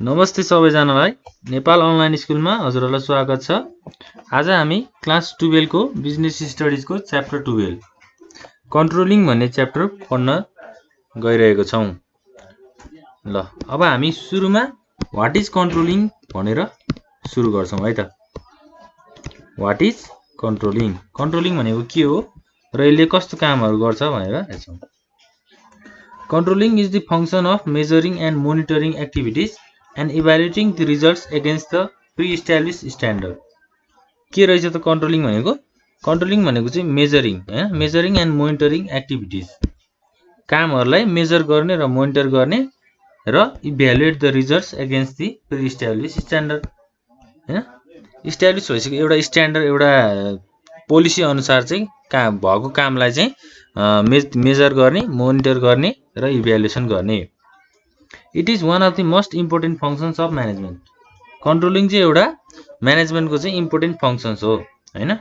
नमस्ते सबैजनालाई नेपाल अनलाइन स्कुलमा हजुरहरूलाई स्वागत छ। आज हामी क्लास 12 को बिजनेस स्टडिज को च्याप्टर 12 कन्ट्रोलिङ भन्ने च्याप्टर पढ्न गइरहेको छौं। ल अब हामी सुरुमा व्हाट इज कन्ट्रोलिङ भनेर सुरु गर्छौं है त। What is controlling? कन्ट्रोलिङ भनेको के हो र यसले कस्तो कामहरु गर्छ भनेर हेर्छौं। Controlling is the function of measuring and monitoring activities and evaluating the results against the pre-established standard. के रहेछ त कन्ट्रोलिङ भनेको? कन्ट्रोलिङ भनेको चाहिँ मेजरिङ, हैन, मेजरिङ एन्ड मोनिटरिङ एक्टिभिटीज, कामहरुलाई मेजर गर्ने र मोनिटर गर्ने र evaluate the results against the pre-established standard, हैन। इस्टाब्लिश भइसक्यो एउटा स्ट्यान्डर्ड, एउटा पोलिसी अनुसार चाहिँ काम भएको कामलाई चाहिँ मेजर गर्ने, मोनिटर गर्ने र इभ्यालुएसन गर्ने। It is one of the most important functions of management. Controlling चाहिँ एउटा म्यानेजमेन्टको चाहिँ इम्पोर्टेन्ट फंक्शन्स हो, हैन।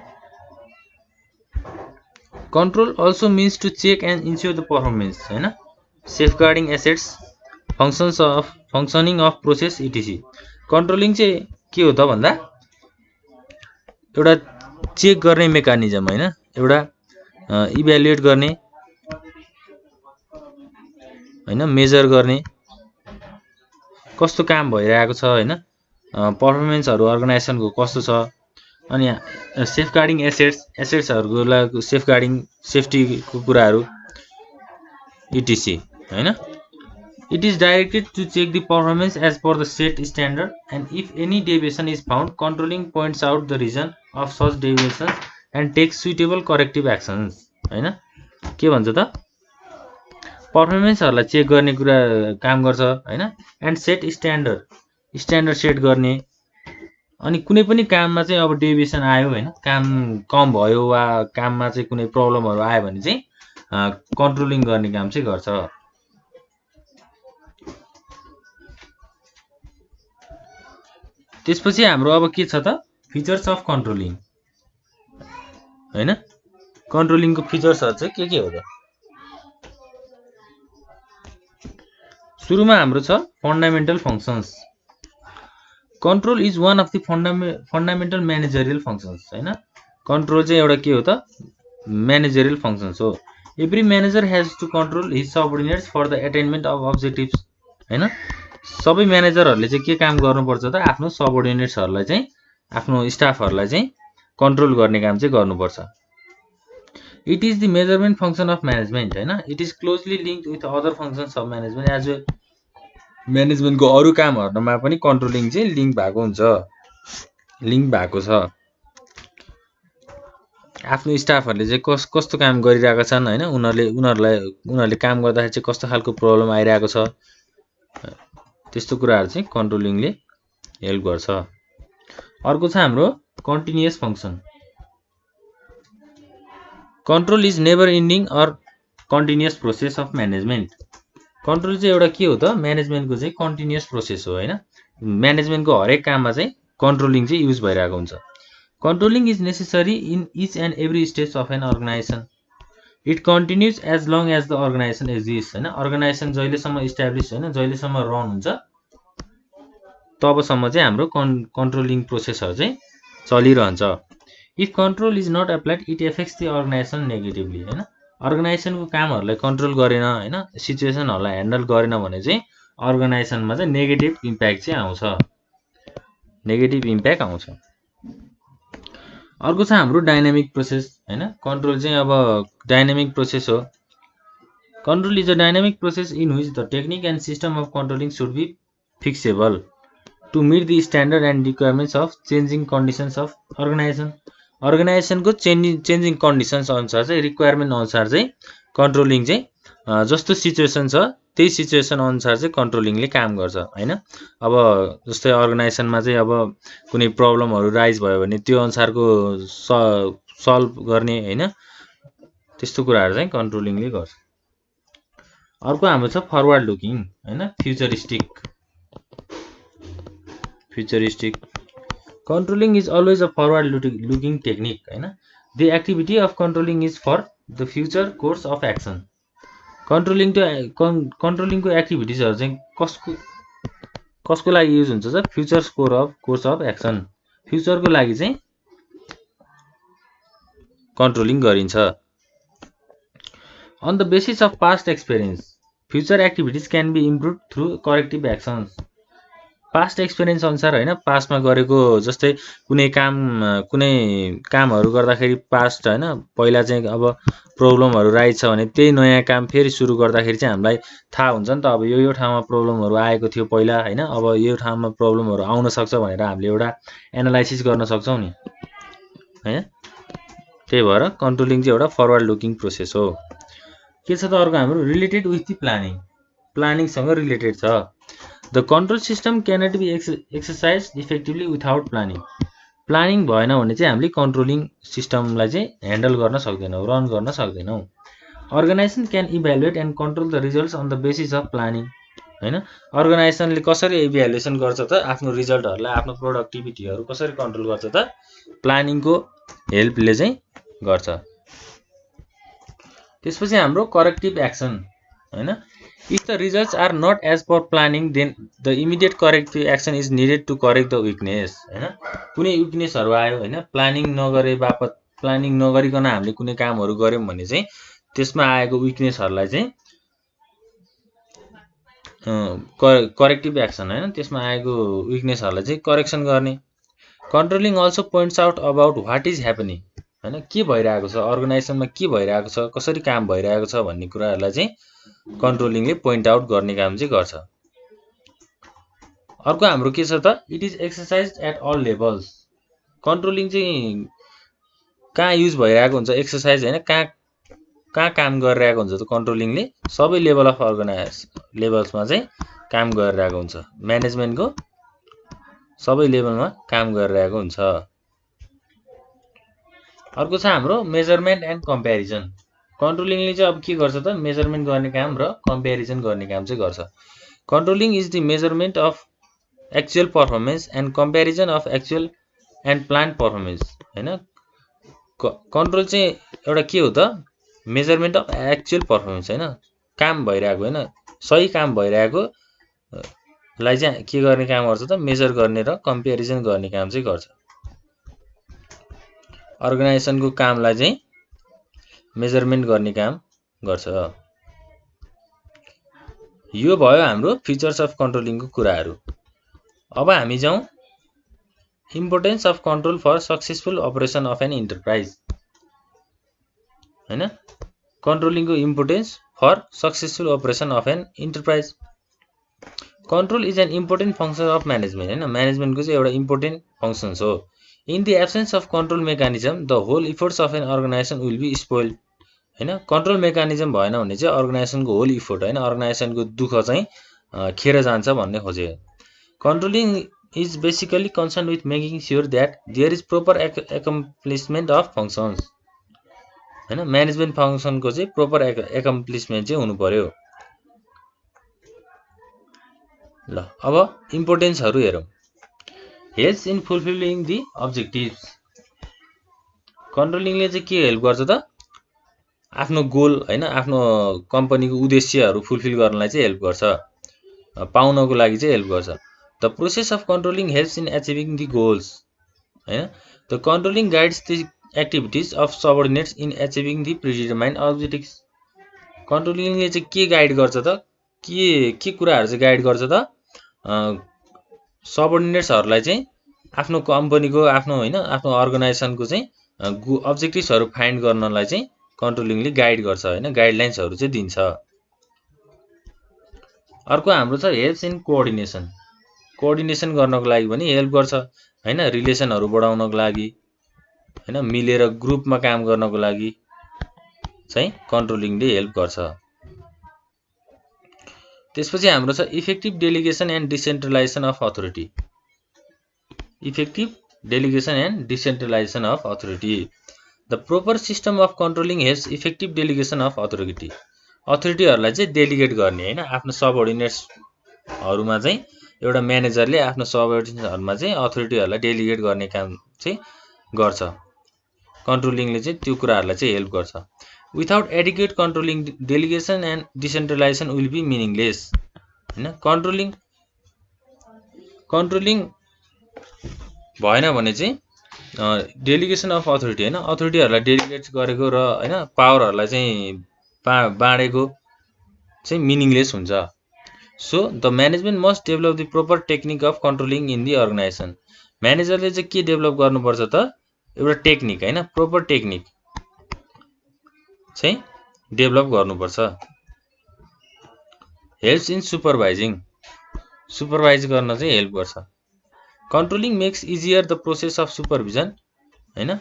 Control also means to check and ensure the performance, हैन, safeguarding assets, functioning of process etc. Controlling चाहिँ के हो त भन्दा एउटा चेक गर्ने मेकानिजम, हैन, एउटा इभ्यालुएट गर्ने, हैन, मेजर गर्ने, कस्तो काम भइरहेको छ, हैन, परफर्मेन्सहरु अर्गनाइजेसनको कस्तो छ, अनि सेफगार्डिङ एसेट्सहरुको लागि सेफगार्डिङ सेफ्टीको कुराहरु इटीसी, हैन। It is directed to check the performance as per the set standard and if any deviation is found controlling points out the reason of such deviations and take suitable corrective actions, हैन। के भन्छ त? परफर्मेन्सहरुलाई check गर्ने कुरा काम गर्छ, हैन, and set standard set गर्ने। अनि कुनै पनि काममा चाहिँ अब डेभिएसन आयो, हैन, काम कम भयो वा काममा चाहिँ कुनै प्रब्लमहरु आयो भने चाहिँ कन्ट्रोलिङ गर्ने काम चाहिँ गर्छ। त्यसपछि हाम्रो अब के छ त? फिचर्स अफ कन्ट्रोलिङ, हैन। कन्ट्रोलिङको फिचर्सहरु चाहिँ के हो त? सुरुमा हाम्रो छ fundamental functions. Control is one of the fundamental managerial functions, हैन। कन्ट्रोल चाहिँ एउटा के हो त? म्यानेजरियल फंक्शन्स हो। Every manager has to control his subordinates for the attainment of objectives, हैन। सबै म्यानेजरहरुले चाहिँ के काम गर्नुपर्छ त? आफ्नो सबअर्डिनेट्सहरुलाई चाहिँ, आफ्नो स्टाफहरुलाई चाहिँ कन्ट्रोल गर्ने काम चाहिँ गर्नुपर्छ। It is the measurement function of management, हैन। It is closely linked with other functions of management as well. म्यानेजमेन्टको अरु कामहरुमा पनि कन्ट्रोलिङ चाहिँ लिंक भएको हुन्छ, लिंक भएको छ। आफ्नो स्टाफहरुले चाहिँ कस्तो काम गरिरहेका छन्, हैन, उनीहरुले काम गर्दाखेरि चाहिँ कस्तो खालको प्रब्लम आइरहेको छ, त्यस्तो कुराहरु चाहिँ कन्ट्रोलिङले हेल्प गर्छ। अर्को छ हाम्रो continuous function. Control is never ending or continuous process of management. Control चाहिँ एउटा के हो त? म्यानेजमेन्टको चाहिँ कन्टिन्युअस प्रोसेस हो, हैन। म्यानेजमेन्टको हरेक काममा चाहिँ कन्ट्रोलिङ चाहिँ युज भइरहेको हुन्छ। Controlling is necessary in each and every stage of an organization. It continues as long as the organization exist, हैन। अर्गनाइजेसन जहिलेसम्म इस्टाब्लिश, हैन, जहिलेसम्म रन हुन्छ तबसम्म चाहिँ हाम्रो कन्ट्रोलिङ प्रोसेसहरु चाहिँ चलिरहन्छ। If control is not applied it affects the organization negatively, हैन। अर्गनाइजेसनको कामहरुलाई कन्ट्रोल गरेन, हैन, सिचुएसनहरुलाई ह्यान्डल गरेन भने चाहिँ अर्गनाइजेसनमा चाहिँ नेगेटिभ इम्प्याक्ट चाहिँ आउँछ, नेगेटिभ इम्प्याक्ट आउँछ। अर्को छ हाम्रो डायनामिक प्रोसेस, हैन। कन्ट्रोल चाहिँ अब डायनामिक प्रोसेस हो। Control is a dynamic process in which the technique and system of controlling should be fixable to meet the standard and requirements of changing conditions of organization. अर्गनाइजेसनको changing conditions अनुसार चाहिँ, requirement अनुसार चाहिँ controlling चाहिँ जस्तो situation छ त्यही situation अनुसार चाहिँ कन्ट्रोलिङले काम गर्छ, हैन। अब जस्तै अर्गनाइजेसनमा चाहिँ अब कुनै प्रब्लमहरु राइज भयो भने त्यो अनुसारको सल्भ गर्ने, हैन, त्यस्तो कुराहरु चाहिँ कन्ट्रोलिङले गर्छ। अर्को हाम्रो छ फरवर्ड लुकिङ, हैन, futuristic. Controlling is always a forward looking technique, हैन। The activity of controlling is for the future course of action. कन्ट्रोलिङको एक्टिभिटिजहरु चाहिँ कसको कसको लागि युज हुन्छ त फ्युचर कोर्स अफ एक्सन फ्युचरको लागि चाहिँ कन्ट्रोलिङ गरिन्छ on the basis of past experience future activities can be improve through corrective actions past experience अनुसार हैन पास्टमा गरेको जस्तै कुनै कामहरु गर्दाखेरि पास्ट हैन पहिला चाहिँ अब प्रब्लमहरु राइज छ भने त्यही नयाँ काम फेरि सुरु गर्दाखेरि चाहिँ हामीलाई थाहा हुन्छ नि त अब यो ठाउँमा प्रब्लमहरु आएको थियो पहिला हैन अब यो ठाउँमा प्रब्लमहरु आउन सक्छ भनेर हामीले एउटा एनालाइसिस गर्न सक्छौं नि हैन त्यही भएर कन्ट्रोलिङ चाहिँ एउटा फरवर्ड लुकिङ प्रोसेस हो के छ त अर्को हाम्रो रिलेटेड विथ द प्लानिङ सँग रिलेटेड छ the control system cannot be exercise effectively without planning भएन भने चाहिँ हामीले कन्ट्रोलिङ सिस्टमलाई चाहिँ ह्यान्डल गर्न सक्दैनौं रन गर्न सक्दैनौं organization can evaluate and control the results on the basis of planning हैन अर्गनाइजेसनले कसरी इभ्यालुएसन गर्छ त आफ्नो रिजल्टहरुलाई आफ्नो प्रोडक्टिभिटीहरु कसरी कन्ट्रोल गर्छ त प्लानिङको हेल्पले चाहिँ गर्छ त्यसपछि हाम्रो करेक्टिभ एक्सन हैन If the results are not as per planning, then the immediate corrective action is needed to correct the weakness. हैन कुनै विकनेसहरु आयो हैन प्लानिङ नगरिकन हामीले कुनै कामहरु गर्यौं भने चाहिँ त्यसमा आएको विकनेसहरुलाई चाहिँ करेक्टिभ एक्सन हैन त्यसमा आएको विकनेसहरुलाई चाहिँ करेक्सन गर्ने controlling also points out about what is happening हैन के भइरहेको छ अर्गनाइजेसनमा के भइरहेको छ कसरी काम भइरहेको छ भन्ने कुराहरुलाई चाहिँ कन्ट्रोलिङले पोइन्ट आउट गर्ने काम चाहिँ गर्छ अर्को हाम्रो के छ त it is exercised at all levels controlling चाहिँ कहाँ युज भइरहेको हुन्छ एक्सरसाइज हैन कहाँ काम गरिरहेको हुन्छ त कन्ट्रोलिङले सबै लेभल अफ लेभल्समा चाहिँ काम गरिरहेको हुन्छ म्यानेजमेन्टको सबै लेभलमा काम गरिरहेको हुन्छ अर्को छ हाम्रो मेजरमेन्ट एन्ड कम्प्यारिजन कन्ट्रोलिङले चाहिँ अब के गर्छ त मेजरमेन्ट गर्ने काम र कम्प्यारिजन गर्ने काम चाहिँ गर्छ controlling is the measurement of actual performance and comparison of actual and plan performance हैन कन्ट्रोल चाहिँ एउटा के हो त मेजरमेन्ट अफ एक्चुअल परफर्मेन्स हैन काम भइरहेको हैन सही काम भइरहेको लाई चाहिँ के गर्ने काम गर्छ त मेजर गर्ने र कम्प्यारिजन गर्ने काम चाहिँ गर्छ अर्गनाइजेसनको कामलाई चाहिँ मेजरमेन्ट गर्ने काम गर्छ यो भयो हाम्रो फिचर्स अफ कन्ट्रोलिङको कुराहरु अब हामी जाउँ importance of control for successful operation of an enterprise हैन कन्ट्रोलिङको importance for successful operation of an enterprise control is an important function of management हैन म्यानेजमेन्टको चाहिँ एउटा इम्पोर्टेन्ट फंक्सन्स हो in the absence of control mechanism the whole efforts of an organization will be spoiled हैन control mechanism भएन भने चाहिँ अर्गनाइजेसनको whole effort हैन अर्गनाइजेसनको दुःख चाहिँ खेर जान्छ भन्ने खोजे controlling is basically concern with making sure that there is proper accomplishment of functions हैन म्यानेजमेन्ट फंक्शनको चाहिँ प्रोपर एकम्प्लिसमेन्ट चाहिँ हुनु पर्यो ल अब इम्पोर्टेन्सहरु हेरौं helps in fulfilling the objectives कन्ट्रोलिङले चाहिँ के हेल्प गर्छ त आफ्नो गोल हैन आफ्नो कम्पनीको उद्देश्यहरु फुलफिल गर्नलाई चाहिँ हेल्प गर्छ पाउनको लागि चाहिँ हेल्प गर्छ the process of controlling helps in achieving the goals हैन the controlling guides the activities of subordinates in achieving the predetermined objectives कन्ट्रोलिङले चाहिँ के गाइड गर्छ त के कुराहरु चाहिँ गाइड गर्छ त सबअर्डिनेट्सहरुलाई चाहिँ आफ्नो कम्पनीको आफ्नो हैन आफ्नो अर्गनाइजेसनको चाहिँ अब्जेक्टिभ्सहरु फाइन्ड गर्नलाई चाहिँ कन्ट्रोलिङले गाइड गर्छ हैन गाइडलाइन्सहरु चाहिँ दिन्छ अर्को हाम्रो छ हेल्प्स इन कोअर्डिनेसन गर्नको लागि पनि हेल्प गर्छ हैन रिलेसनहरु बढाउनको लागि हैन मिलेर ग्रुपमा काम गर्नको लागि चाहिँ कन्ट्रोलिङले हेल्प गर्छ त्यसपछि हाम्रो छ effective delegation and decentralization of authority the proper system of controlling helps effective delegation of अथोरिटीहरुलाई चाहिँ डेलिगेट गर्ने हैन आफ्नो सबअर्डिनेट्सहरुमा चाहिँ एउटा म्यानेजरले आफ्नो सबअर्डिनेट्सहरुमा चाहिँ अथोरिटीहरुलाई डेलिगेट गर्ने काम चाहिँ गर्छ कन्ट्रोलिङले चाहिँ त्यो कुराहरुलाई चाहिँ हेल्प गर्छ without adequate controlling delegation and decentralization will be meaningless हैन कन्ट्रोलिङ कन्ट्रोलिङ भएन भने चाहिँ डेलिगेसन अफ अथोरिटी हैन, अथोरिटीहरूलाई डेलिगेट गरेको र हैन पावरहरूलाई चाहिँ बाँडेको चाहिँ मिनिङलेस हुन्छ। So the management must develop the proper technique of controlling in the organization. म्यानेजरले चाहिँ के डेभलप गर्नुपर्छ त, एउटा टेक्निक हैन, प्रोपर टेक्निक चाहिँ डेभलप गर्नुपर्छ। हेल्प्स इन सुपरभाइजिङ, सुपरभाइज गर्न चाहिँ हेल्प गर्छ। Controlling makes easier the process of supervision हैन।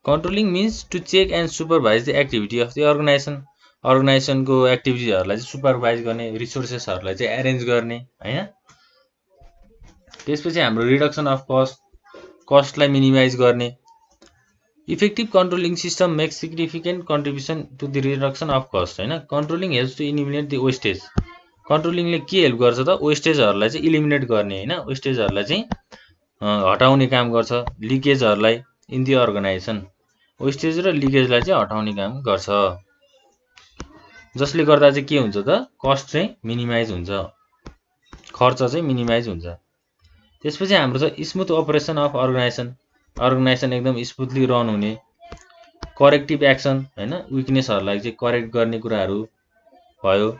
Controlling means to check and supervise the activity of the organization. अर्गनाइजेसनको एक्टिभिटीहरूलाई चाहिँ सुपरभाइज गर्ने, रिसोर्सेसहरूलाई चाहिँ एरेन्ज गर्ने हैन। त्यसपछि हाम्रो रिडक्सन अफ कस्टलाई मिनिमाइज गर्ने। Effective controlling system makes significant contribution to the reduction of cost हैन। Controlling helps to eliminate the wastage. कन्ट्रोलिङले के हेल्प गर्छ त, वेस्टेजहरूलाई चाहिँ इलिमिनेट गर्ने हैन, वेस्टेजहरूलाई चाहिँ हटाउने काम गर्छ। लिकेजहरूलाई इन दि अर्गनाइजेसन, वेस्टेज र लिकेजलाई चाहिँ हटाउने काम गर्छ, जसले गर्दा चाहिँ के हुन्छ त, कस्ट चाहिँ मिनिमाइज हुन्छ, खर्च चाहिँ मिनिमाइज हुन्छ। त्यसपछि हाम्रो छ smooth operation of organization. Organization एकदम स्मुथली रन हुने। करेक्टिभ एक्सन हैन, विकनेसहरूलाई चाहिँ करेक्ट गर्ने कुराहरू भयो।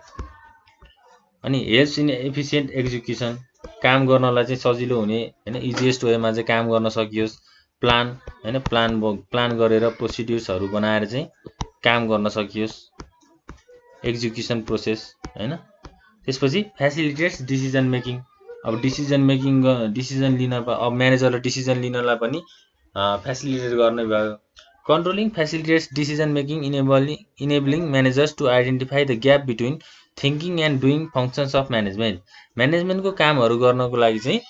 अनि हेल्प्स इन एफिसिएन्ट एक्जिक्युसन, काम गर्नलाई चाहिँ सजिलो हुने हैन, इजिएस्ट वेमा चाहिँ काम गर्न सकियोस्। प्लान हैन, प्लान गरेर प्रोसिड्युर्सहरू बनाएर चाहिँ काम गर्न सकियोस्, एक्जिक्युसन प्रोसेस हैन। त्यसपछि फेसिलिटेट्स डिसिजन मेकिङ। अब डिसिजन लिन, अब म्यानेजरले डिसिजन लिनलाई पनि फेसिलिटेट गर्ने भयो। Controlling facilitates decision making enabling managers to identify the gap between thinking and doing functions of management. म्यानेजमेन्टको कामहरू गर्नको लागि चाहिँ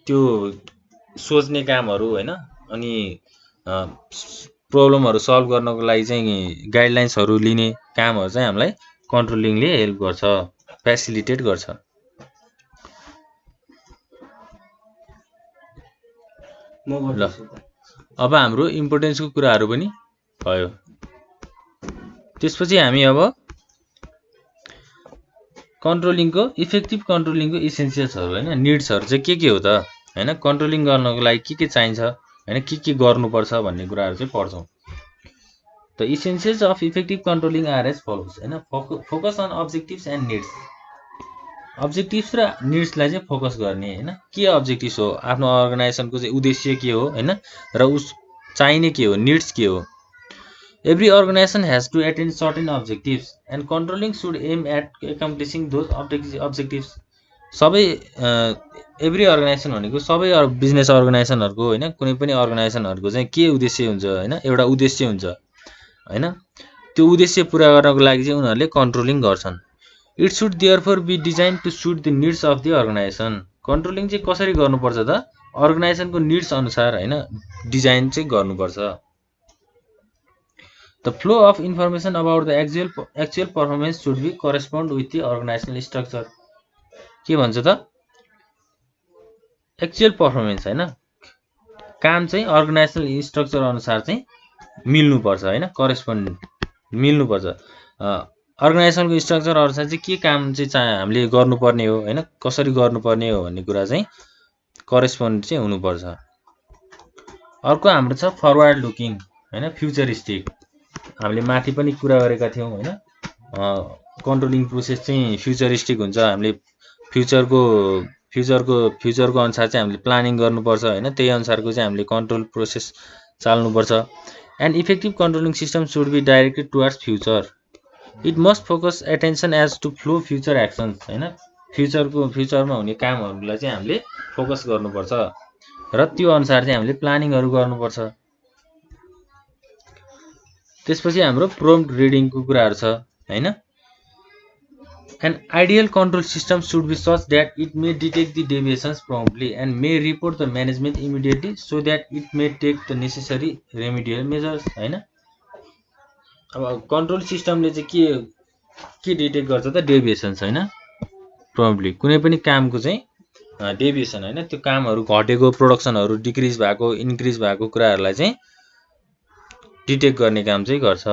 त्यो सोच्ने कामहरू हैन, अनि प्रब्लमहरू सल्भ गर्नको लागि चाहिँ गाइडलाइन्सहरू लिने कामहरू चाहिँ हामीलाई कन्ट्रोलिङले हेल्प गर्छ, फेसिलिटेट गर्छ। ल अब हाम्रो इम्पोर्टेन्सको कुराहरू पनि भयो। त्यसपछि हामी अब कन्ट्रोलिङको इफेक्टिभ कन्ट्रोलिङको इसेन्सियल्सहरू हैन, निड्सहरू चाहिँ के हो त हैन, कन्ट्रोलिङ गर्नको लागि के चाहिन्छ हैन, के गर्नुपर्छ भन्ने कुराहरू चाहिँ पढ्छौँ। The essentials of effective controlling are as follows हैन। Focus on objectives and needs. Objectives र निड्सलाई चाहिँ फोकस गर्ने हैन। के अब्जेक्टिभ्स हो, आफ्नो अर्गनाइजेसनको चाहिँ उद्देश्य के हो हैन, र उस चाहिने के हो, निड्स के हो। Every organization has to attain certain objectives and controlling should aim at accomplishing those objectives. सबै एभ्री अर्गनाइजेसन भनेको सबै बिजनेस अर्गनाइजेसनहरूको हैन, कुनै पनि अर्गनाइजेसनहरूको चाहिँ के उद्देश्य हुन्छ हैन, एउटा उद्देश्य हुन्छ हैन। त्यो उद्देश्य पुरा गर्नको लागि चाहिँ उनीहरूले कन्ट्रोलिङ गर्छन्। It should therefore be design to suit the needs of the organization. Controlling चाहिँ कसरी गर्नुपर्छ त, अर्गनाइजेसनको निड्स अनुसार हैन डिजाइन चाहिँ गर्नुपर्छ। The flow of information about the actual performance should be correspond with the organizational structure. के भन्छ त, एक्चुअल पर्फर्मेन्स हैन, काम चाहिँ अर्गनाइजेसनल स्ट्रक्चर अनुसार चाहिँ मिल्नुपर्छ हैन, करेस्पोन्ड मिल्नुपर्छ। अर्गनाइजेसनको स्ट्रक्चर अनुसार चाहिँ के काम चाहिँ हामीले गर्नुपर्ने हो हैन, कसरी गर्नुपर्ने हो भन्ने कुरा चाहिँ करेस्पोन्ड चाहिँ हुनुपर्छ। अर्को हाम्रो छ फरवर्ड लुकिङ हैन, फ्युचरिस्टिक। हामीले माथि पनि कुरा गरेका थियौँ हैन, कन्ट्रोलिङ प्रोसेस चाहिँ फ्युचरिस्टिक हुन्छ। हामीले फ्युचरको अनुसार चाहिँ हामीले प्लानिङ गर्नुपर्छ हैन, त्यही अनुसारको चाहिँ हामीले कन्ट्रोल प्रोसेस चाल्नुपर्छ। And effective controlling system should be directed towards future. It must focus attention as to flow future actions हैन। फ्युचरमा हुने कामहरूलाई चाहिँ हामीले फोकस गर्नुपर्छ र त्यो अनुसार चाहिँ हामीले प्लानिङहरू गर्नुपर्छ। त्यसपछि हाम्रो प्रोम्प्ट रिडिङको कुराहरू छ हैन। An ideal control system should be such that it may detect the deviations promptly and may report the management immediately so that it may take the necessary remedial measures हैन। अब कन्ट्रोल सिस्टमले चाहिँ के detect गर्छ त, डेभिएसन्स हैन, probably कुनै पनि कामको चाहिँ डेभिएसन हैन, त्यो कामहरू घटेको, प्रोडक्सनहरू डिक्रिज भएको, इन्क्रिज भएको कुराहरूलाई चाहिँ डिटेक्ट गर्ने काम चाहिँ गर्छ।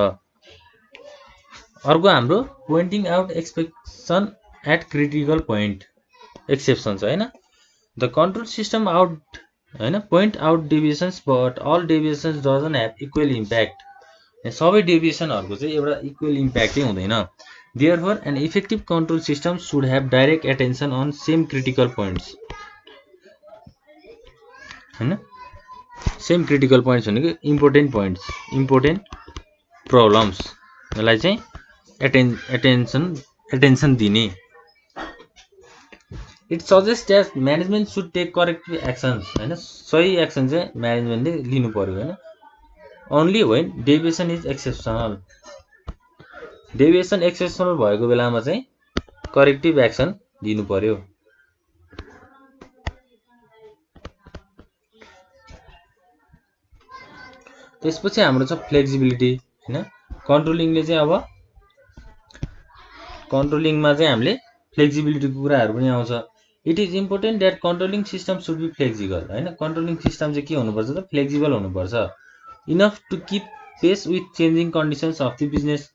अर्को हाम्रो pointing out expectation at critical point. Exception छ हैन। द कन्ट्रोल सिस्टम आउट हैन point out deviations but all deviations doesn't have equal impact. सबै डेभिएसनहरुको चाहिँ एउटा इक्वल इम्प्याक्टै हुँदैन। Therefore, an effective control system should have direct attention on same critical points. हैन same critical points भनेको important points, important problems लाई चाहिँ attention दिने। It suggest that management should take corrective actions हैन, सही एक्सन चाहिँ म्यानेजमेन्टले लिनु पर्यो हैन। Only when deviation is exceptional, deviation exceptional भएको बेलामा चाहिँ करेक्टिभ एक्सन दिनु पर्यो। त्यसपछि हाम्रो छ फ्लेक्सिबिलिटी हैन। कन्ट्रोलिङले चाहिँ अब कन्ट्रोलिङमा चाहिँ हामीले फ्लेक्सिबिलिटीको कुराहरु पनि आउँछ। It is important that controlling system should be flexible हैन। कन्ट्रोलिङ सिस्टम चाहिँ के हुनुपर्छ त फ्लेक्सिबल हुनुपर्छ। Enough to keep pace with changing conditions of the business,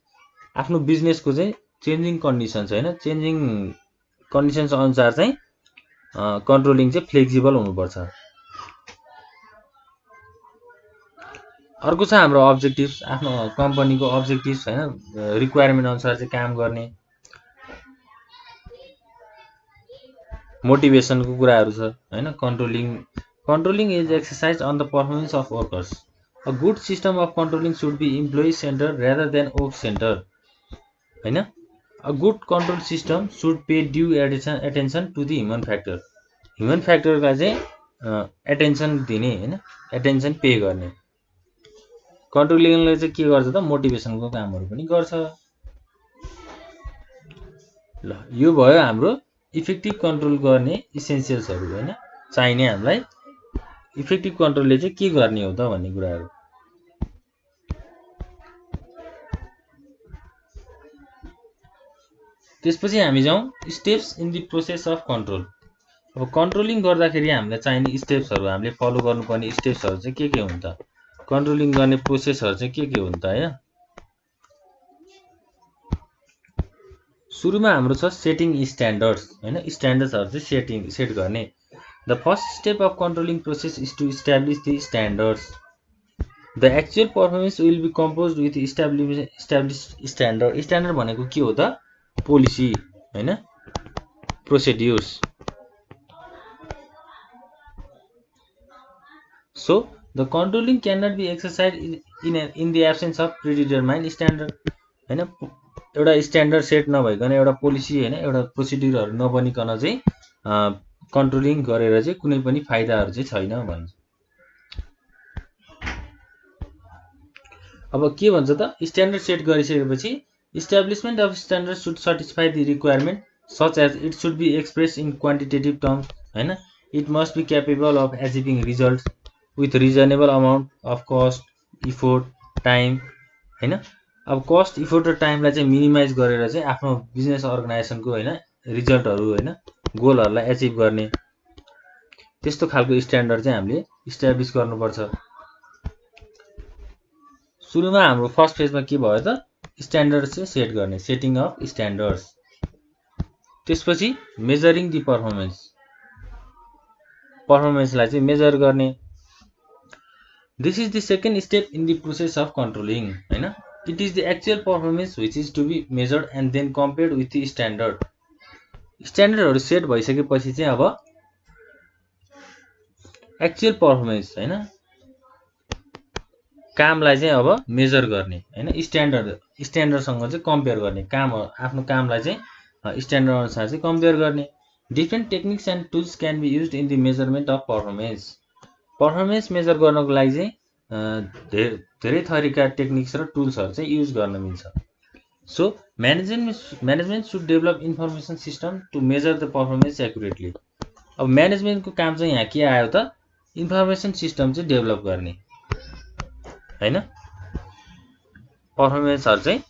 आफ्नो बिजनेसको चाहिँ चेन्जिङ कन्डिसन्स हैन, चेन्जिङ कन्डिसन्स अनुसार चाहिँ कन्ट्रोलिङ चाहिँ फ्लेक्सिबल हुनुपर्छ। अर्को छ हाम्रो अब्जेक्टिभ्स, आफ्नो कम्पनीको अब्जेक्टिभ्स हैन, रिक्वायरमेन्ट अनुसार चाहिँ काम गर्ने। मोटिभेसनको कुराहरु छ हैन। Controlling is exercise on the performance of workers. A good system of controlling should be employee center rather than work center हैन। A good control system should pay due attention to the human factor, human फ्याक्टरलाई चाहिँ attention दिने हैन, attention pay गर्ने। कन्ट्रोलिङले चाहिँ के गर्छ त मोटिभेसनको कामहरु पनि गर्छ। ल यो भयो हाम्रो इफेक्टिभ कन्ट्रोल गर्ने इसेन्शियल्सहरु हैन, चाहिने हामीलाई इफेक्टिभ कन्ट्रोलले चाहिँ के गर्ने हो त भन्ने कुराहरु। त्यसपछि हामी जाउँ steps in the process of control. अब कन्ट्रोलिङ गर्दाखेरि हामीलाई चाहिने स्टेप्सहरु, हामीले फलो गर्नुपर्ने स्टेप्सहरु चाहिँ के हुन् त, कन्ट्रोलिङ गर्ने प्रोसेसहरु चाहिँ के हुन् त हैन। सुरुमा हाम्रो छ सेटिङ स्ट्यान्डर्ड्स हैन, स्ट्यान्डर्ड्सहरु चाहिँ सेट गर्ने। The first step of controlling process is to establish the standards. The actual performance will be composed with establish standard. Standard भनेको के हो त पोलिसी हैन, procedures. So the controlling can not be exercise in the absence of predetermined standard हैन। एउटा standard set नभइकन, एउटा policy हैन, एउटा प्रोसिड्युरहरु नबनिकन चाहिँ कन्ट्रोलिङ गरेर चाहिँ कुनै पनि फाइदाहरु चाहिँ छैन भन्छ। अब के भन्छ त स्ट्यान्डर्ड सेट गरिसकेपछि establishment of standard should satisfy the requirement such as it should be express in quantitative terms हैन। It must be capable of achieving results with reasonable amount of cost effort time हैन। अब cost effort र टाइमलाई चाहिँ minimise गरेर चाहिँ आफ्नो business अर्गनाइजेसनको हैन रिजल्टहरु हैन गोलहरुलाई एचिभ गर्ने, त्यस्तो खालको स्ट्यान्डर्ड चाहिँ हामीले इस्टाब्लिश गर्नुपर्छ। सुरुमा हाम्रो फर्स्ट फेजमा के भयो त स्ट्यान्डर्ड चाहिँ सेट गर्ने, सेटिङ अफ स्ट्यान्डर्ड्स। त्यसपछि मेजरिङ द परफर्मेन्स, परफर्मेन्सलाई चाहिँ मेजर गर्ने। This is the second step in the process of controlling हैन। It is the actual performance which is to be measured and then compared with the standard. स्ट्यान्डर्डहरु set भइसकेपछि चाहिँ अब actual performance हैन कामलाई चाहिँ अब मेजर गर्ने हैन, स्ट्यान्डर्डसँग चाहिँ कम्पेयर गर्ने, काम आफ्नो कामलाई चाहिँ स्ट्यान्डर्ड अनुसार चाहिँ कम्पेयर गर्ने। Different techniques and tools can be used in the measurement of performance. Performance measure गर्नको लागि चाहिँ धेरै थरीका टेक्निक्स र टुल्सहरु चाहिँ युज गर्न मिल्छ। So management should develop information system to measure the performance accurately. अब म्यानेजमेन्टको काम चाहिँ यहाँ के आयो त इन्फर्मेसन सिस्टम चाहिँ डेभलप गर्ने हैन, परफर्मेन्सहरु चाहिँ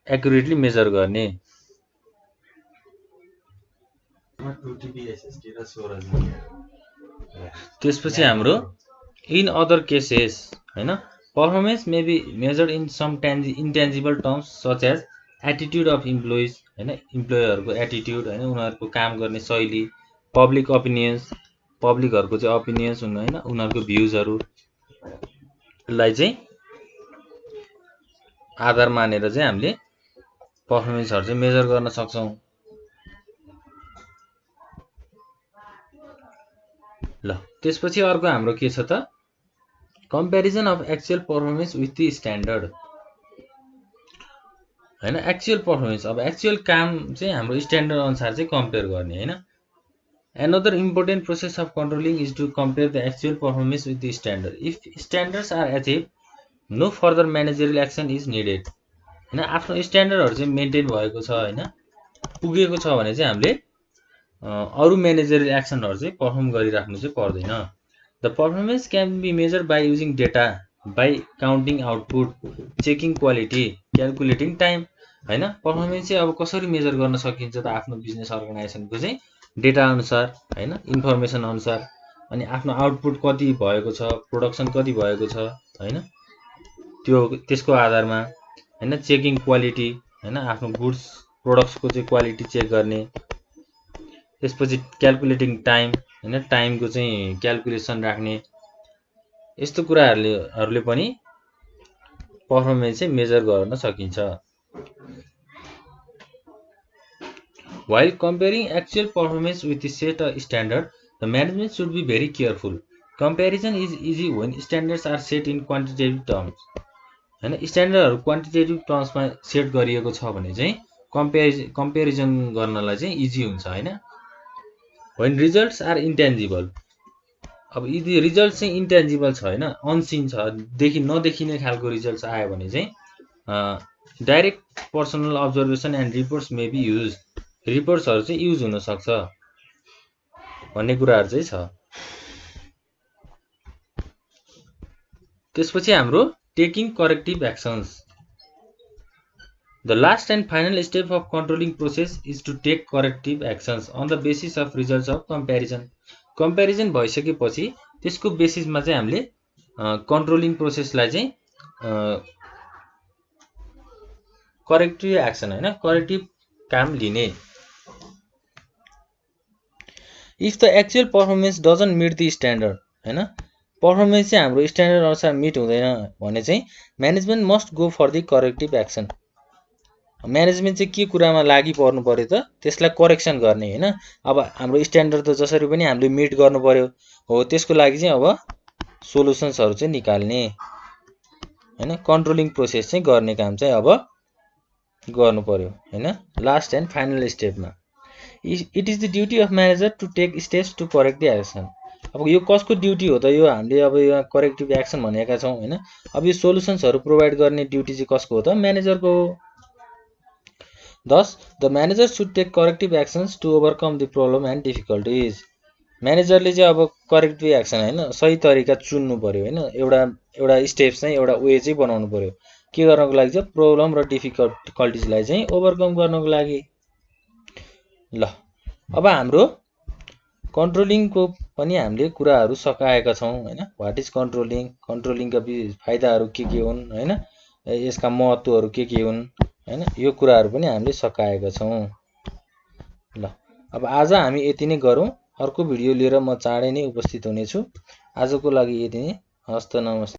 एक्युरेटली मेजर गर्ने। त्यसपछि हाम्रो इन अदर केसेस हैन performance may be measured in some intangible terms such as attitude of employees हैन, इम्प्लोयरहरुको एटिट्युड हैन, उनीहरुको काम गर्ने शैली, पब्लिक ओपिनियन्स, पब्लिकहरुको चाहिँ ओपिनियन्स हुनु हैन, उनीहरुको भ्युजहरुलाई चाहिँ आधार मानेर चाहिँ हामीले पर्फर्मेन्सहरु चाहिँ मेजर गर्न सक्छौं। ल त्यसपछि अर्को हाम्रो के छ त, comparison of actual performance with the standard हैन। एक्चुअल पर्फर्मेन्स, अब एक्चुअल काम चाहिँ हाम्रो स्ट्यान्डर्ड अनुसार चाहिँ कम्पेयर गर्ने हैन। Another important process of controlling is to compare the actual performance with the standard. If standards are achieved, no further managerial action is needed. हैन, आफ्नो स्ट्यान्डर्डहरु चाहिँ मेन्टेन भएको छ हैन, पुगेको छ भने चाहिँ हामीले अरु म्यानेजरियल एक्सनहरु चाहिँ परफर्म गरिराख्नु चाहिँ पर्दैन। The performance can be measured by using data, by counting output, checking quality, calculating time हैन। पर्फर्मेन्स चाहिँ अब कसरी मेजर गर्न सकिन्छ त, आफ्नो बिजनेस अर्गनाइजेसनको चाहिँ डेटा अनुसार हैन, इन्फर्मेसन अनुसार, अनि आफ्नो आउटपुट कति भएको छ, प्रोडक्सन कति भएको छ हैन, त्यो त्यसको आधारमा हैन। चेकिङ क्वालिटी हैन, आफ्नो गुड्स प्रोडक्ट्सको चाहिँ क्वालिटी चेक गर्ने। त्यसपछि क्याल्कुलेटिङ टाइम हैन, टाइमको चाहिँ क्याल्कुलेसन राख्ने। यस्तो कुराहरुले पनि पर्फर्मेन्स चाहिँ मेजर गर्न सकिन्छ। While comparing actual performance with the set standard, the management should be very careful. Comparison is easy when standards are set in quantitative terms. हैन, स्ट्यान्डर्डहरु क्वान्टिटेटिभ टर्म्समा सेट गरिएको छ भने चाहिँ कम्पेरिजन गर्नलाई चाहिँ इजी हुन्छ हैन। When results are intangible, अब यदि रिजल्ट चाहिँ इन्टेन्जिबल छ हैन, अनसिन छ, नदेखिने खालको रिजल्ट्स आयो भने चाहिँ direct personal observation and reports may be use, रिपोर्ट्सहरु चाहिँ युज हुन सक्छ भन्ने कुराहरु चाहिँ छ। त्यसपछि हाम्रो taking corrective actions. The last and final step of controlling process is to take corrective actions on the basis of results of comparison. Comparison भइसकेपछि त्यसको बेसिसमा चाहिँ हामीले कन्ट्रोलिङ प्रोसेसलाई चाहिँ करेक्टिभ एक्सन हैन, करेक्टिभ काम लिने। If the actual performance doesn't meet the standard हैन, performance चाहिँ हाम्रो स्ट्यान्डर्ड अनुसार मिट हुँदैन भने चाहिँ management must go for the corrective action. Management चाहिँ के कुरामा लागि पर्नु पर्यो त, त्यसलाई करेक्सन गर्ने हैन। अब हाम्रो स्ट्यान्डर्ड त जसरी पनि हामीले मिट गर्नु पर्यो हो, त्यसको लागि चाहिँ अब सोलुसन्सहरु चाहिँ निकाल्ने हैन, कन्ट्रोलिङ प्रोसेस चाहिँ गर्ने काम चाहिँ अब गर्नु पर्यो हैन। लास्ट एन्ड फाइनल स्टेपमा it is the duty of manager to take steps to correct the action. अब यो कसको ड्युटी हो त, यो हामीले अब यो करेक्टिभ एक्सन भनेका छौं हैन। अब यो सोलुसन्सहरु प्रोवाइड गर्ने ड्युटी चाहिँ कसको हो त, म्यानेजरको हो। Thus, the manager should take corrective actions to overcome the problem and difficulties. म्यानेजरले चाहिँ अब करेक्टिभ एक्सन हैन, सही तरिका चुन्नु पर्यो हैन, एउटा स्टेप चाहिँ एउटा वे चाहिँ बनाउनु पर्यो के गर्नको लागि चाहिँ प्रब्लम र डिफिकल्टिजलाई चाहिँ ओभरकम गर्नको लागि। ल अब हाम्रो कन्ट्रोलिङको पनि हामीले कुराहरु सकाएका छौं हैन। व्हाट इज कन्ट्रोलिङ, कन्ट्रोलिङका फाइदाहरु के हुन् हैन, यसका महत्वहरु के हुन् हैन, यो कुराहरु पनि हामीले सकाएका छौं। ल अब आज हामी यति नै गरौँ, अर्को भिडियो लिएर म चाँडै नै उपस्थित हुनेछु। आजको लागि यति नै, हस्त नमस्ते।